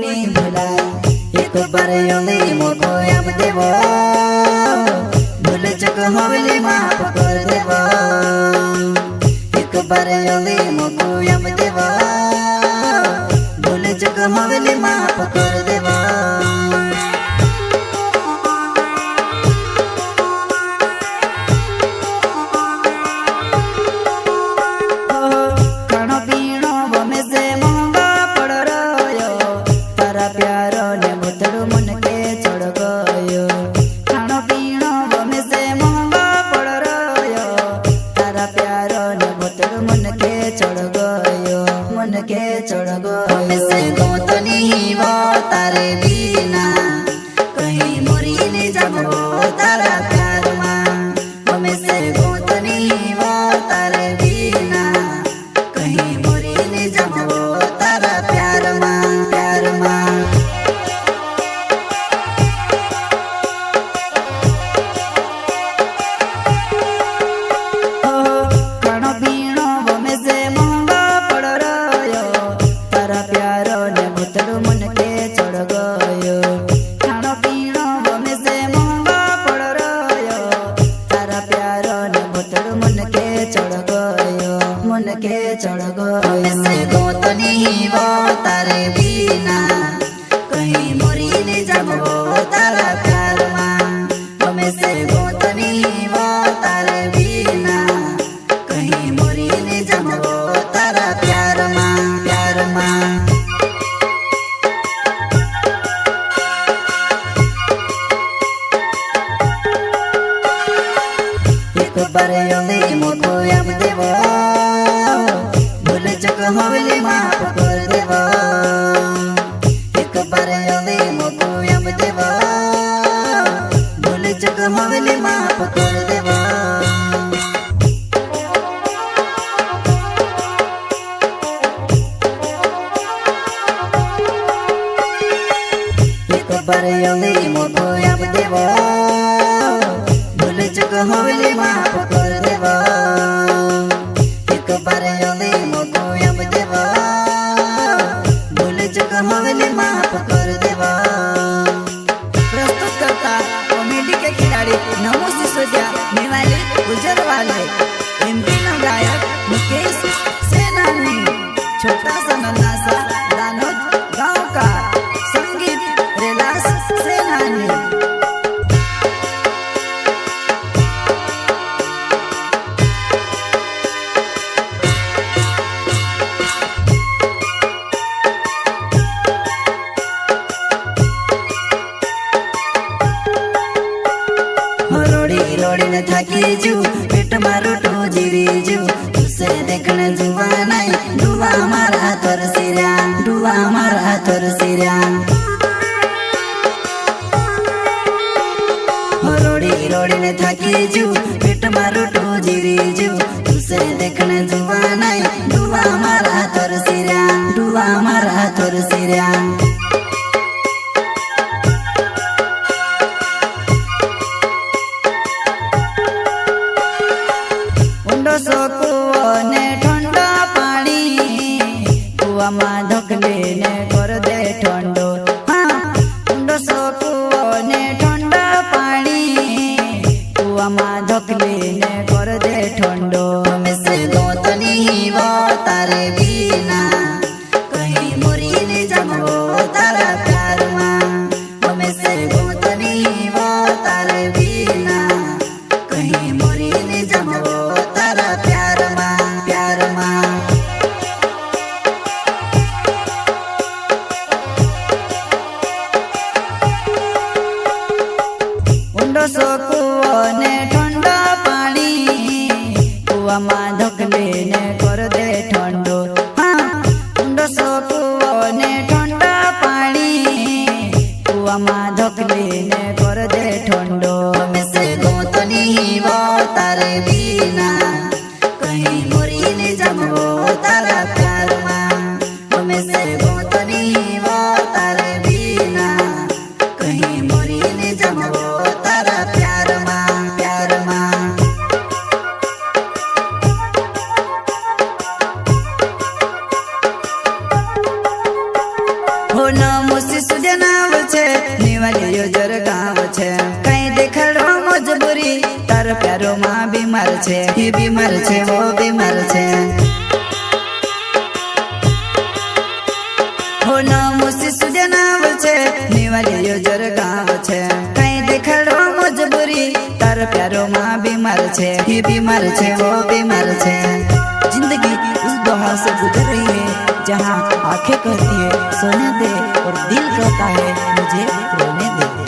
नहीं भुलाई एक बार योली मोको याम देवो भूल चुक होली माफ कर देवो एक बार योली मोको याम देवो भूल चुक होली माफ कर देवो चढ़ गयो से तो नहीं वो तारे बिना कहीं मोरी नहीं जाबो तारा प्यार मां हमें से तो नहीं वो तारे बिना कहीं मोरी नहीं जाबो तारा प्यार मां प्यार मां चढ़ गयो से तो नहीं वो तारे बिना कहीं मोरी नहीं जाबो तारा प्यार मां हमें से तो नहीं वो तारे बिना कहीं मोरी नहीं जाबो तारा प्यार मां प्यार मां एक बार योली मोको याम देवो होली माफ कर देवो एक बार योली मोको याम देवो भूल चुक होली माफ कर देवो एक बार योली मोको याम देवो भूल चुक होली माफ कर देवो एक बार योली मोको होली माफ कर देवा प्रस्तुत करता कॉमेडी के खिलाड़ी नमो सिसोदिया निवाले गुजर वाले एमपी न गायक मुकेश सेनानी छोटा सा नन्हा सा दानोद गांव का संगीत रेलास सेनानी रोड़ी न थकी जू पेट मारो तो जीरी जू तुसे देखने जुआ नहीं डुआ मारा तोर सिरा डुआ मारा तोर सिरा रोड़ी न थकी जू पेट मारो तो जीरी जू तुसे देखने जुआ नहीं डुआ मारा तोर सिरा डुआ मारा तोर सिरा ने ठंडा पानी कुआ मां धकले ने कर दे ठंडो हाँ ने ठंडा पानी कुआ मां धकले ने कर दे ठंडो हमें से तो नहीं वो तारे बिना कहीं मोरी नहीं जाबो तारा प्यार मां हमें से तो नहीं वो तारे बिना कहीं मोरी नहीं जाबो तारा प्यार मां प्यार मां ने ठंडा पानी कुआ मां धकले ने कर दे ठंडो हाँ ने ठंडा पानी कुआ मां धकले ने कर दे ठंडो हमें से तो नहीं वो तारे बिना कहीं मोरी नहीं जाबो तारा प्यार मां हमें से तो नहीं वो तारे बिना कहीं मोरी नहीं जाबो तारा प्यार मां प्यार मां हो नमो गाँव छे कहीं देखड़ो मजबूरी तार प्यारो माँ बीमार छे ये बीमार छे वो बीमार छे हो नाम शिशु जनाव छे निवाली योजर गाँव छे कहीं देखड़ो मजबूरी तार प्यारो माँ बीमार छे ये बीमार छे वो बीमार छे जिंदगी उस दौर से गुजर रही है जहाँ आंखें कहती है सोने दे और दिल कहता है मुझे रोने दे।